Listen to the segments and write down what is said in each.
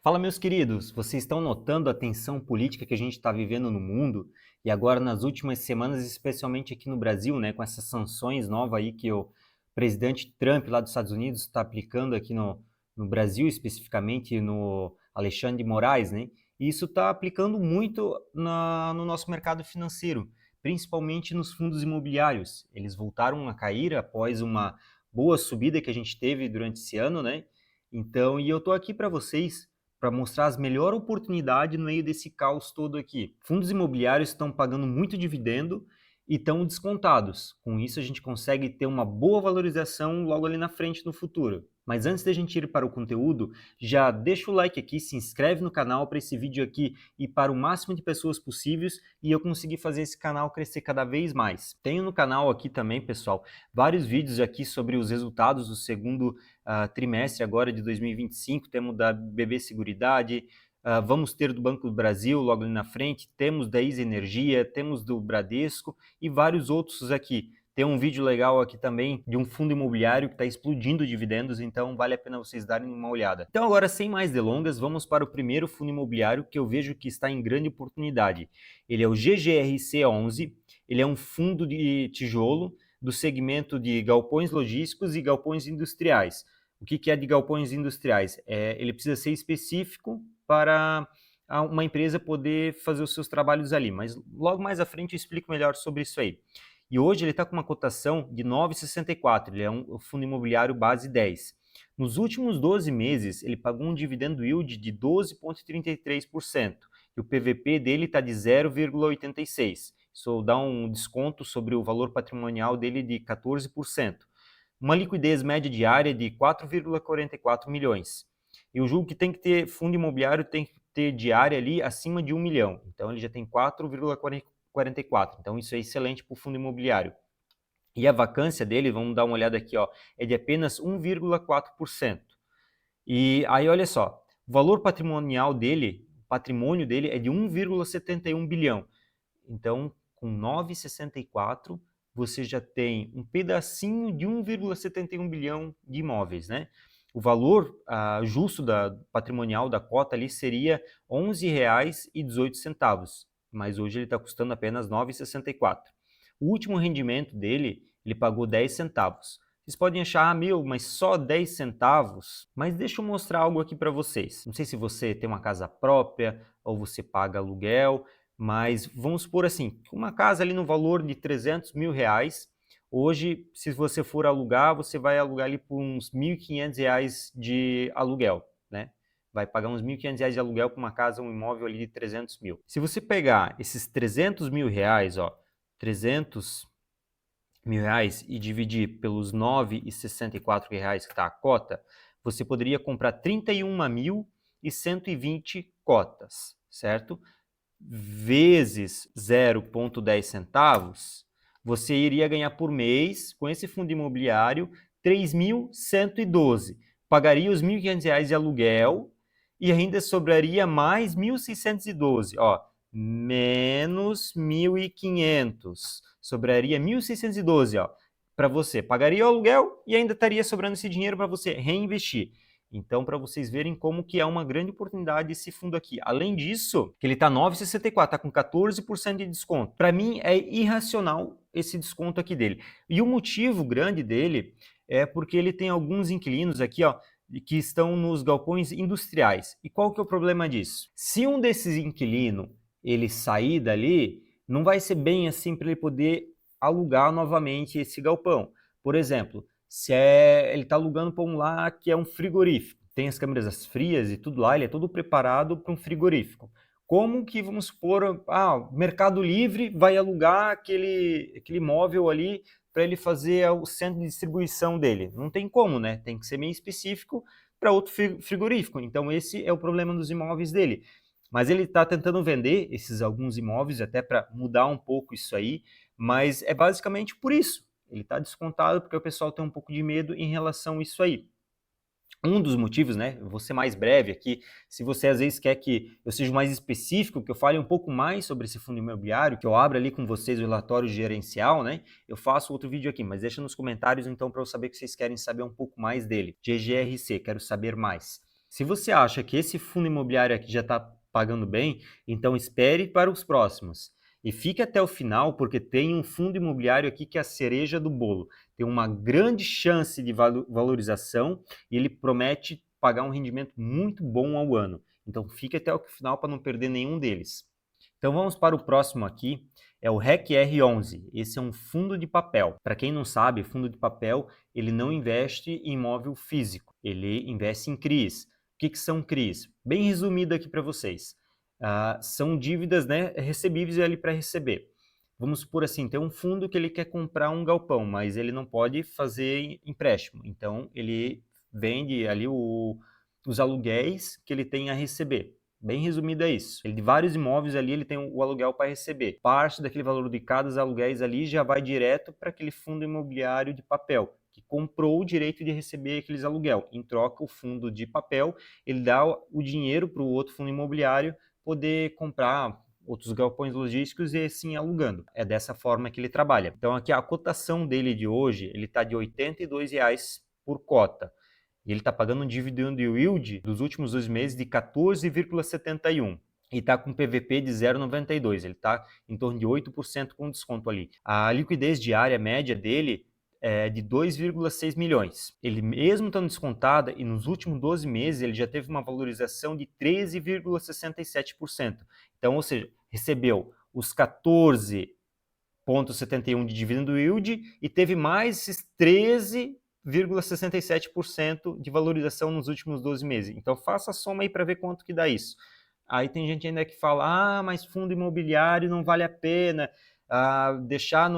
Fala, meus queridos, vocês estão notando a tensão política que a gente está vivendo no mundo e agora nas últimas semanas, especialmente aqui no Brasil, né, com essas sanções novas aí que o presidente Trump lá dos Estados Unidos está aplicando aqui no Brasil, especificamente no Alexandre de Moraes, né? E isso está aplicando muito no nosso mercado financeiro, principalmente nos fundos imobiliários. Eles voltaram a cair após uma boa subida que a gente teve durante esse ano, né? Então, e eu estou aqui para vocês para mostrar as melhores oportunidades no meio desse caos todo aqui. Fundos imobiliários estão pagando muito dividendo e estão descontados. Com isso, a gente consegue ter uma boa valorização logo ali na frente no futuro. Mas antes da gente ir para o conteúdo, já deixa o like aqui, se inscreve no canal para esse vídeo aqui ir para o máximo de pessoas possíveis e eu conseguir fazer esse canal crescer cada vez mais. Tenho no canal aqui também, pessoal, vários vídeos aqui sobre os resultados do segundo trimestre agora de 2025, temos da BB Seguridade, vamos ter do Banco do Brasil logo ali na frente, temos da Isa Energia, temos do Bradesco e vários outros aqui. Tem um vídeo legal aqui também de um fundo imobiliário que está explodindo dividendos, então vale a pena vocês darem uma olhada. Então agora, sem mais delongas, vamos para o primeiro fundo imobiliário que eu vejo que está em grande oportunidade. Ele é o GGRC11, ele é um fundo de tijolo do segmento de galpões logísticos e galpões industriais. O que é de galpões industriais? Ele precisa ser específico para uma empresa poder fazer os seus trabalhos ali, mas logo mais à frente eu explico melhor sobre isso aí. E hoje ele está com uma cotação de 9,64, ele é um fundo imobiliário base 10. Nos últimos 12 meses, ele pagou um dividendo yield de 12,33%, e o PVP dele está de 0,86. Isso dá um desconto sobre o valor patrimonial dele de 14%. Uma liquidez média diária de 4,44 milhões. Eu julgo que tem que ter fundo imobiliário, tem que ter diária ali acima de 1 milhão. Então ele já tem 4,44. Então isso é excelente para o fundo imobiliário. E a vacância dele, vamos dar uma olhada aqui, ó, é de apenas 1,4%. E aí olha só, o valor patrimonial dele, o patrimônio dele é de 1,71 bilhão. Então, com 9,64, você já tem um pedacinho de 1,71 bilhão de imóveis, né? O valor justo patrimonial da cota ali seria R$ 11,18, mas hoje ele está custando apenas 9,64. O último rendimento dele, ele pagou 10 centavos. Vocês podem achar, meu, mas só 10 centavos? Mas deixa eu mostrar algo aqui para vocês. Não sei se você tem uma casa própria ou você paga aluguel, mas vamos supor assim, uma casa ali no valor de 300 mil reais, hoje, se você for alugar, você vai alugar ali por uns 1.500 reais de aluguel, né? Vai pagar uns 1.500 reais de aluguel para uma casa, um imóvel ali de 300 mil. Se você pegar esses 300 mil reais, ó, 300 mil reais e dividir pelos 9,64 reais que está a cota, você poderia comprar 31.120 cotas, certo? Vezes 0,10 centavos, você iria ganhar por mês, com esse fundo imobiliário, 3.112. Pagaria os 1.500 reais de aluguel e ainda sobraria mais 1.612. Ó, menos 1.500. Sobraria 1.612, ó, para você. Pagaria o aluguel e ainda estaria sobrando esse dinheiro para você reinvestir. Então, para vocês verem como que é uma grande oportunidade esse fundo aqui. Além disso, que ele está 9,64, está com 14% de desconto. Para mim, é irracional esse desconto aqui dele. E o motivo grande dele é porque ele tem alguns inquilinos aqui, ó, que estão nos galpões industriais. E qual que é o problema disso? Se um desses inquilinos ele sair dali, não vai ser bem assim para ele poder alugar novamente esse galpão. Por exemplo, se ele está alugando para um lá que é um frigorífico, tem as câmeras frias e tudo lá, ele é todo preparado para um frigorífico. Como que, vamos supor, o Mercado Livre vai alugar aquele imóvel ali para ele fazer o centro de distribuição dele? Não tem como, né? Tem que ser meio específico para outro frigorífico. Então esse é o problema dos imóveis dele. Mas ele está tentando vender esses alguns imóveis até para mudar um pouco isso aí, mas é basicamente por isso. Ele está descontado porque o pessoal tem um pouco de medo em relação a isso aí. Um dos motivos, né, eu vou ser mais breve aqui, se você às vezes quer que eu seja mais específico, que eu fale um pouco mais sobre esse fundo imobiliário, que eu abra ali com vocês o relatório gerencial, né, eu faço outro vídeo aqui, mas deixa nos comentários então para eu saber que vocês querem saber um pouco mais dele. GGRC, quero saber mais. Se você acha que esse fundo imobiliário aqui já está pagando bem, então espere para os próximos. E fique até o final, porque tem um fundo imobiliário aqui que é a cereja do bolo. Tem uma grande chance de valorização e ele promete pagar um rendimento muito bom ao ano. Então fique até o final para não perder nenhum deles. Então vamos para o próximo aqui, é o REC-R11. Esse é um fundo de papel. Para quem não sabe, fundo de papel, ele não investe em imóvel físico, ele investe em CRIs. O que são CRIs? Bem resumido aqui para vocês. São dívidas, né, recebíveis ali para receber. Vamos supor assim, tem um fundo que ele quer comprar um galpão, mas ele não pode fazer empréstimo. Então, ele vende ali os aluguéis que ele tem a receber. Bem resumido é isso. Ele de vários imóveis ali, ele tem o aluguel para receber. Parte daquele valor de cada aluguéis ali já vai direto para aquele fundo imobiliário de papel, que comprou o direito de receber aqueles aluguel. Em troca, o fundo de papel, ele dá o dinheiro para o outro fundo imobiliário poder comprar outros galpões logísticos e assim alugando. É dessa forma que ele trabalha. Então aqui a cotação dele de hoje, ele está de R$ 82 por cota. E ele está pagando um dividend yield dos últimos 2 meses de 14,71. E está com PVP de 0,92. Ele está em torno de 8% com desconto ali. A liquidez diária média dele é de 2,6 milhões. Ele mesmo estando descontado, e nos últimos 12 meses ele já teve uma valorização de 13,67%. Então, ou seja, recebeu os 14,71 de dividend yield e teve mais esses 13,67% de valorização nos últimos 12 meses. Então faça a soma aí para ver quanto que dá isso. Aí tem gente ainda que fala, mas fundo imobiliário não vale a pena,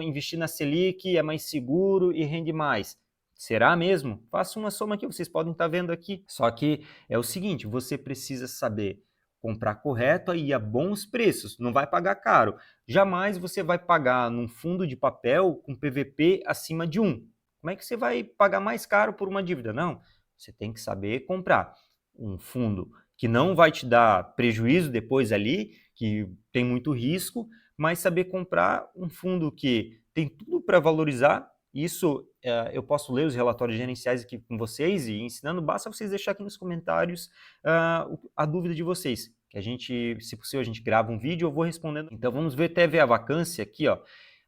investir na Selic é mais seguro e rende mais. Será mesmo? Faça uma soma aqui, vocês podem estar vendo aqui. Só que é o seguinte, você precisa saber comprar correto e a bons preços, não vai pagar caro. Jamais você vai pagar num fundo de papel com PVP acima de 1. Como é que você vai pagar mais caro por uma dívida? Não, você tem que saber comprar um fundo que não vai te dar prejuízo depois ali, que tem muito risco, mas saber comprar um fundo que tem tudo para valorizar. Isso eu posso ler os relatórios gerenciais aqui com vocês e ensinando, basta vocês deixar aqui nos comentários a dúvida de vocês, que a gente, se possível, a gente grava um vídeo, eu vou respondendo. Então vamos ver até ver a vacância aqui, ó.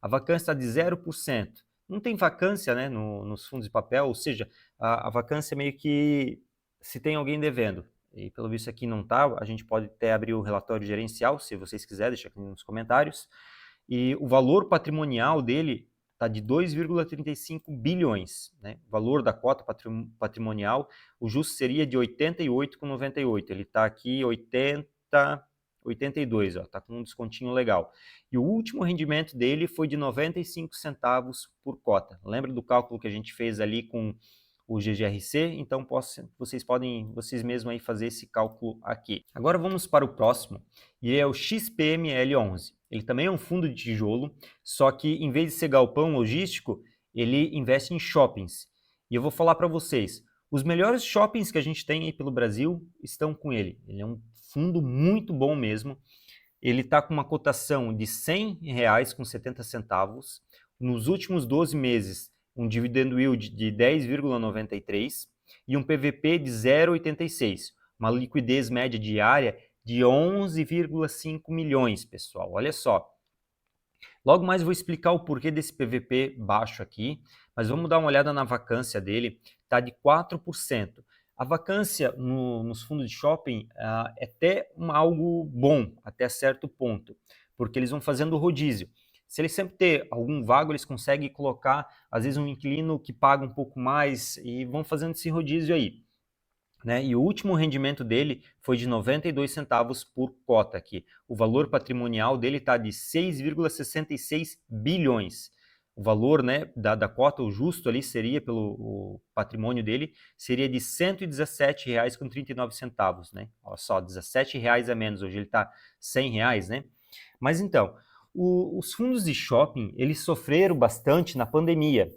A vacância está de 0%. Não tem vacância, né, nos fundos de papel, ou seja, a vacância é meio que se tem alguém devendo. E pelo visto aqui não está, a gente pode até abrir o relatório gerencial, se vocês quiserem, deixa aqui nos comentários. E o valor patrimonial dele está de 2,35 bilhões, né? O valor da cota patrimonial, o justo seria de 88,98. Ele está aqui 82, está com um descontinho legal. E o último rendimento dele foi de 95 centavos por cota. Lembra do cálculo que a gente fez ali com o GGRC? Então vocês podem vocês mesmos aí fazer esse cálculo aqui. Agora vamos para o próximo, e é o XPML11. Ele também é um fundo de tijolo, só que em vez de ser galpão logístico, ele investe em shoppings. E eu vou falar para vocês, os melhores shoppings que a gente tem aí pelo Brasil estão com ele. Ele é um fundo muito bom mesmo. Ele está com uma cotação de R$ 100,70. Nos últimos 12 meses, um dividend yield de 10,93 e um PVP de 0,86. Uma liquidez média diária de 11,5 milhões, pessoal. Olha só. Logo mais vou explicar o porquê desse PVP baixo aqui, mas vamos dar uma olhada na vacância dele, está de 4%. A vacância nos fundos de shopping é até algo bom, até certo ponto, porque eles vão fazendo rodízio. Se eles sempre ter algum vago, eles conseguem colocar, às vezes, um inquilino que paga um pouco mais e vão fazendo esse rodízio aí. Né? E o último rendimento dele foi de 92 centavos por cota aqui. O valor patrimonial dele está de 6,66 bilhões. O valor, né, da cota, o justo ali seria, pelo patrimônio dele, seria de R$ 117,39, né? Olha só, R$ 17 a menos, hoje ele está R$ 100, né? Mas então, os fundos de shopping, eles sofreram bastante na pandemia.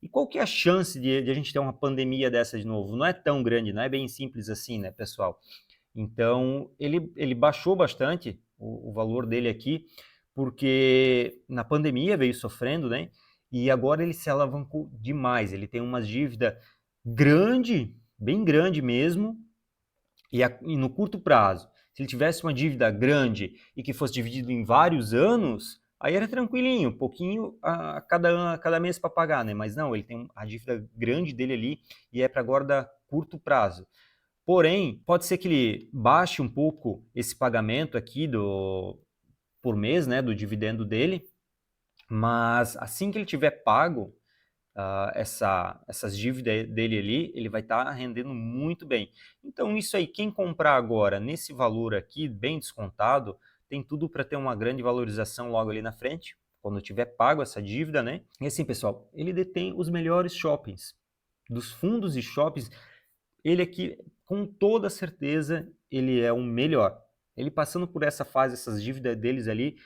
E qual que é a chance de a gente ter uma pandemia dessa de novo? Não é tão grande, não é bem simples assim, né, pessoal? Então, ele baixou bastante o valor dele aqui, porque na pandemia veio sofrendo, né? E agora ele se alavancou demais. Ele tem uma dívida grande, bem grande mesmo, E no curto prazo, se ele tivesse uma dívida grande e que fosse dividido em vários anos, aí era tranquilinho, um pouquinho a cada mês para pagar, né? Mas não, ele tem a dívida grande dele ali e é para agora curto prazo. Porém, pode ser que ele baixe um pouco esse pagamento aqui por mês, né, do dividendo dele, mas assim que ele tiver pago essas dívidas dele ali, ele vai estar rendendo muito bem. Então, isso aí, quem comprar agora nesse valor aqui, bem descontado, tem tudo para ter uma grande valorização logo ali na frente, quando tiver pago essa dívida, né? E assim, pessoal, ele detém os melhores shoppings. Dos fundos e shoppings, ele aqui, com toda certeza, ele é o melhor. Ele passando por essa fase, essas dívidas deles ali,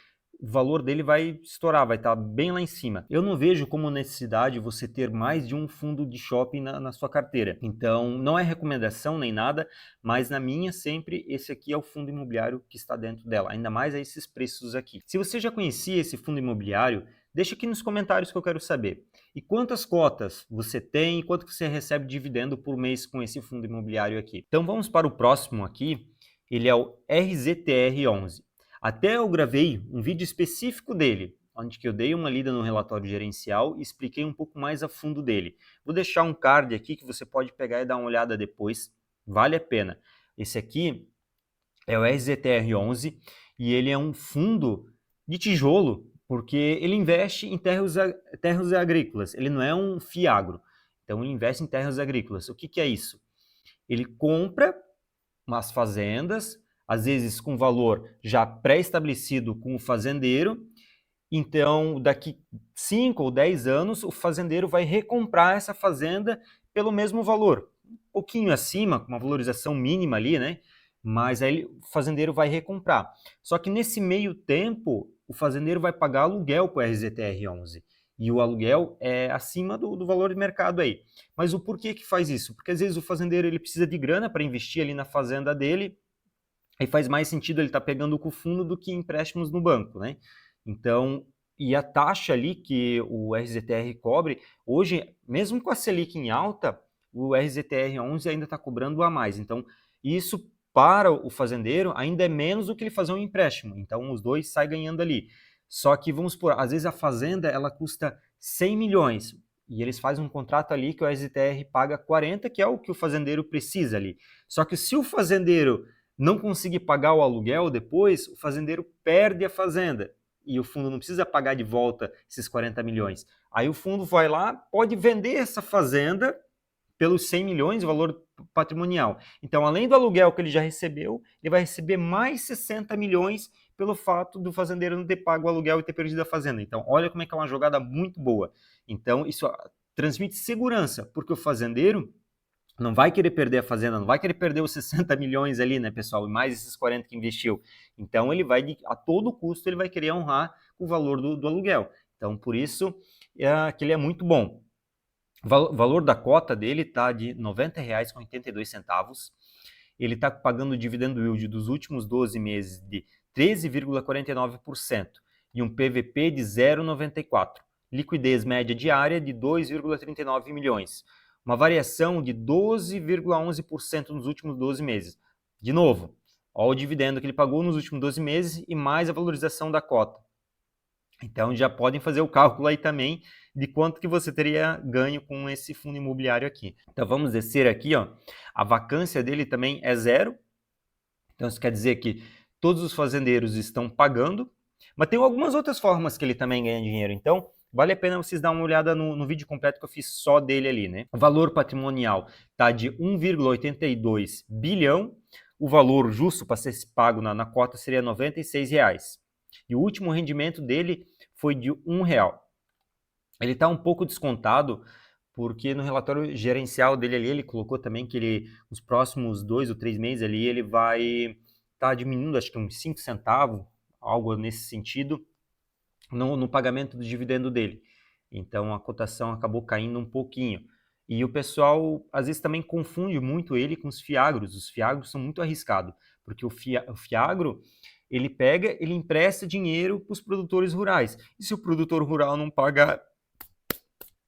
o valor dele vai estourar, vai estar bem lá em cima. Eu não vejo como necessidade você ter mais de um fundo de shopping na sua carteira. Então, não é recomendação nem nada, mas na minha sempre esse aqui é o fundo imobiliário que está dentro dela, ainda mais a esses preços aqui. Se você já conhecia esse fundo imobiliário, deixa aqui nos comentários que eu quero saber. E quantas cotas você tem e quanto você recebe de dividendo por mês com esse fundo imobiliário aqui? Então vamos para o próximo aqui, ele é o RZTR11. Até eu gravei um vídeo específico dele, onde que eu dei uma lida no relatório gerencial e expliquei um pouco mais a fundo dele. Vou deixar um card aqui que você pode pegar e dar uma olhada depois, vale a pena. Esse aqui é o RZTR11 e ele é um fundo de tijolo, porque ele investe em terras agrícolas, ele não é um fiagro, então ele investe em terras agrícolas. O que, que é isso? Ele compra umas fazendas, às vezes com valor já pré-estabelecido com o fazendeiro, então daqui 5 ou 10 anos o fazendeiro vai recomprar essa fazenda pelo mesmo valor, um pouquinho acima, com uma valorização mínima ali, né? Mas aí o fazendeiro vai recomprar. Só que nesse meio tempo, o fazendeiro vai pagar aluguel para o RZTR11. E o aluguel é acima do valor de mercado aí. Mas o porquê que faz isso? Porque às vezes o fazendeiro ele precisa de grana para investir ali na fazenda dele, e faz mais sentido ele estar pegando com o fundo do que empréstimos no banco, né? Então, e a taxa ali que o RZTR cobre, hoje, mesmo com a Selic em alta, o RZTR11 ainda está cobrando a mais. Então, isso para o fazendeiro ainda é menos do que ele fazer um empréstimo. Então, os dois saem ganhando ali. Só que, vamos por, às vezes a fazenda ela custa 100 milhões e eles fazem um contrato ali que o RZTR paga 40, que é o que o fazendeiro precisa ali. Só que se o fazendeiro não conseguir pagar o aluguel depois, o fazendeiro perde a fazenda e o fundo não precisa pagar de volta esses 40 milhões. Aí o fundo vai lá, pode vender essa fazenda pelos 100 milhões de valor patrimonial. Então, além do aluguel que ele já recebeu, ele vai receber mais 60 milhões pelo fato do fazendeiro não ter pago o aluguel e ter perdido a fazenda. Então, olha como é que é uma jogada muito boa. Então, isso transmite segurança, porque o fazendeiro não vai querer perder a fazenda, não vai querer perder os 60 milhões ali, né, pessoal, e mais esses 40 que investiu. Então, ele vai, a todo custo, ele vai querer honrar o valor do aluguel. Então, por isso, que ele é muito bom. O valor da cota dele está de R$ 90,82. Ele está pagando o dividendo yield dos últimos 12 meses de 13,49% e um PVP de 0,94. Liquidez média diária de 2,39 milhões. Uma variação de 12,11% nos últimos 12 meses. De novo, olha o dividendo que ele pagou nos últimos 12 meses e mais a valorização da cota. Então já podem fazer o cálculo aí também de quanto que você teria ganho com esse fundo imobiliário aqui. Então vamos descer aqui, ó. A vacância dele também é zero. Então isso quer dizer que todos os fazendeiros estão pagando, mas tem algumas outras formas que ele também ganha dinheiro. Então vale a pena vocês dar uma olhada no vídeo completo que eu fiz só dele ali, né? O valor patrimonial está de 1,82 bilhão. O valor justo para ser pago na cota seria R$ 96. E o último rendimento dele foi de R$ 1. Ele está um pouco descontado, porque no relatório gerencial dele ali, ele colocou também que ele, nos próximos 2 ou 3 meses ali, ele vai estar diminuindo, acho que uns 5 centavos, algo nesse sentido, no pagamento do dividendo dele. Então a cotação acabou caindo um pouquinho. E o pessoal, às vezes, também confunde muito ele com os fiagros. Os fiagros são muito arriscados, porque o fiagro, ele pega, ele empresta dinheiro para os produtores rurais. E se o produtor rural não pagar,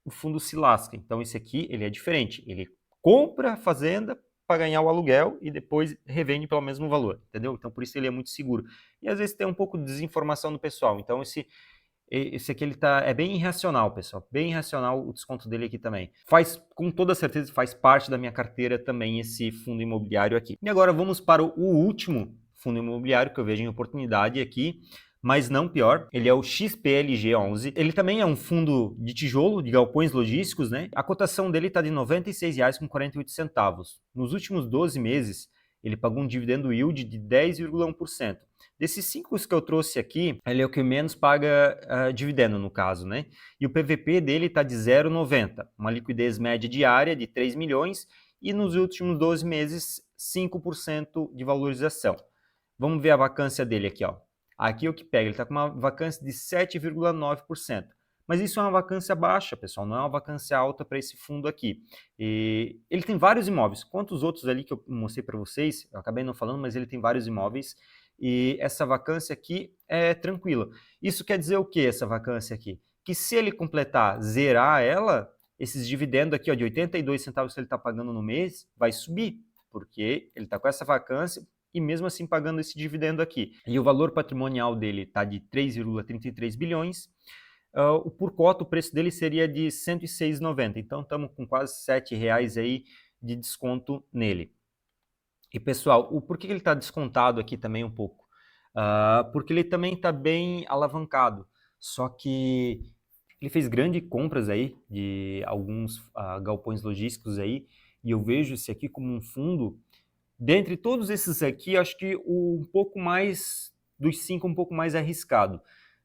o fundo se lasca. Então esse aqui, ele é diferente. Ele compra a fazenda, para ganhar o aluguel e depois revende pelo mesmo valor, entendeu? Então, por isso ele é muito seguro. E às vezes tem um pouco de desinformação do pessoal. Então, esse aqui ele é bem irracional, pessoal. Bem irracional o desconto dele aqui também. Com toda certeza, faz parte da minha carteira também esse fundo imobiliário aqui. E agora vamos para o último fundo imobiliário que eu vejo em oportunidade aqui, mas não pior. Ele é o XPLG11. Ele também é um fundo de tijolo, de galpões logísticos, né? A cotação dele está de R$ 96,48. Nos últimos 12 meses, ele pagou um dividendo yield de 10,1%. Desses 5 que eu trouxe aqui, ele é o que menos paga dividendo, no caso, né? E o PVP dele está de 0,90, uma liquidez média diária de 3 milhões e nos últimos 12 meses, 5% de valorização. Vamos ver a vacância dele aqui, ó. Aqui é o que pega, ele está com uma vacância de 7,9%. Mas isso é uma vacância baixa, pessoal, não é uma vacância alta para esse fundo aqui. E ele tem vários imóveis. Quantos outros ali que eu mostrei para vocês? Eu acabei não falando, mas ele tem vários imóveis. E essa vacância aqui é tranquila. Isso quer dizer o que, essa vacância aqui? Que se ele completar, zerar ela, esses dividendos aqui ó, de 82 centavos que ele está pagando no mês, vai subir, porque ele está com essa vacância e mesmo assim pagando esse dividendo aqui. E o valor patrimonial dele está de 3,33 bilhões. Por cota, o preço dele seria de R$ 106,90. Então, estamos com quase R$ 7,00 aí de desconto nele. E, pessoal, por que ele está descontado aqui também um pouco? Porque ele também está bem alavancado. Só que ele fez grandes compras aí de alguns galpões logísticos aí. E eu vejo esse aqui como um fundo. Dentre todos esses aqui, acho que um pouco mais, dos 5, um pouco mais arriscado.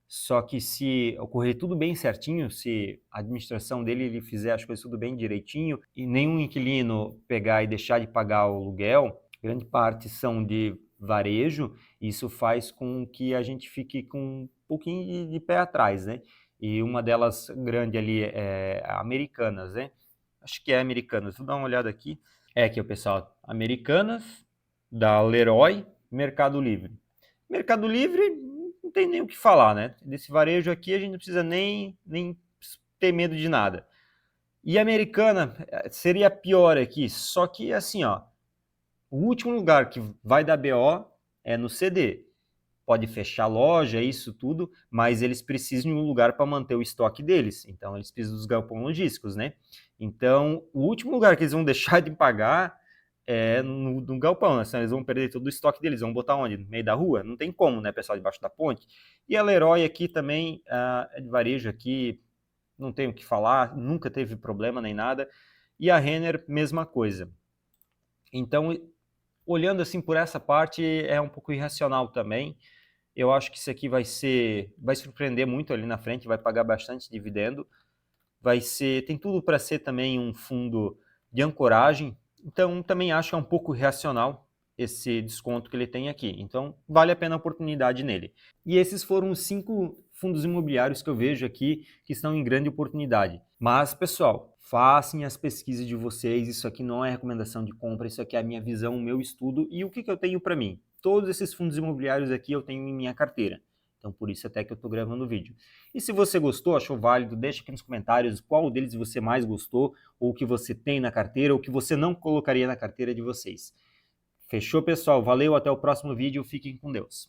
Só que se ocorrer tudo bem certinho, se a administração dele ele fizer as coisas tudo bem direitinho e nenhum inquilino pegar e deixar de pagar o aluguel, grande parte são de varejo, isso faz com que a gente fique com um pouquinho de pé atrás, né? E uma delas grande ali é a Americanas, né? Acho que é Americanas, vou dar uma olhada aqui. É aqui, o pessoal, Americanas, da Leroy, Mercado Livre. Mercado Livre, não tem nem o que falar, né? Desse varejo aqui a gente não precisa nem ter medo de nada. E a Americana seria pior aqui, só que assim, ó, o último lugar que vai dar BO é no CD. Pode fechar a loja, isso tudo, mas eles precisam de um lugar para manter o estoque deles. Então, eles precisam dos galpões logísticos, né? Então, o último lugar que eles vão deixar de pagar é no galpão, né? Senão eles vão perder todo o estoque deles. Vão botar onde? No meio da rua? Não tem como, né, pessoal, debaixo da ponte. E a Leroy aqui também, é de varejo aqui, não tenho o que falar, nunca teve problema nem nada. E a Renner, mesma coisa. Então, olhando assim por essa parte, é um pouco irracional também. Eu acho que isso aqui vai surpreender muito ali na frente, vai pagar bastante dividendo. Tem tudo para ser também um fundo de ancoragem. Então, também acho que é um pouco irracional esse desconto que ele tem aqui. Então, vale a pena a oportunidade nele. E esses foram os 5 fundos imobiliários que eu vejo aqui que estão em grande oportunidade. Mas, pessoal, façam as pesquisas de vocês. Isso aqui não é recomendação de compra, isso aqui é a minha visão, o meu estudo e o que eu tenho para mim. Todos esses fundos imobiliários aqui eu tenho em minha carteira. Então, por isso até que eu estou gravando o vídeo. E se você gostou, achou válido, deixa aqui nos comentários qual deles você mais gostou, ou o que você tem na carteira, ou o que você não colocaria na carteira de vocês. Fechou, pessoal? Valeu, até o próximo vídeo. Fiquem com Deus.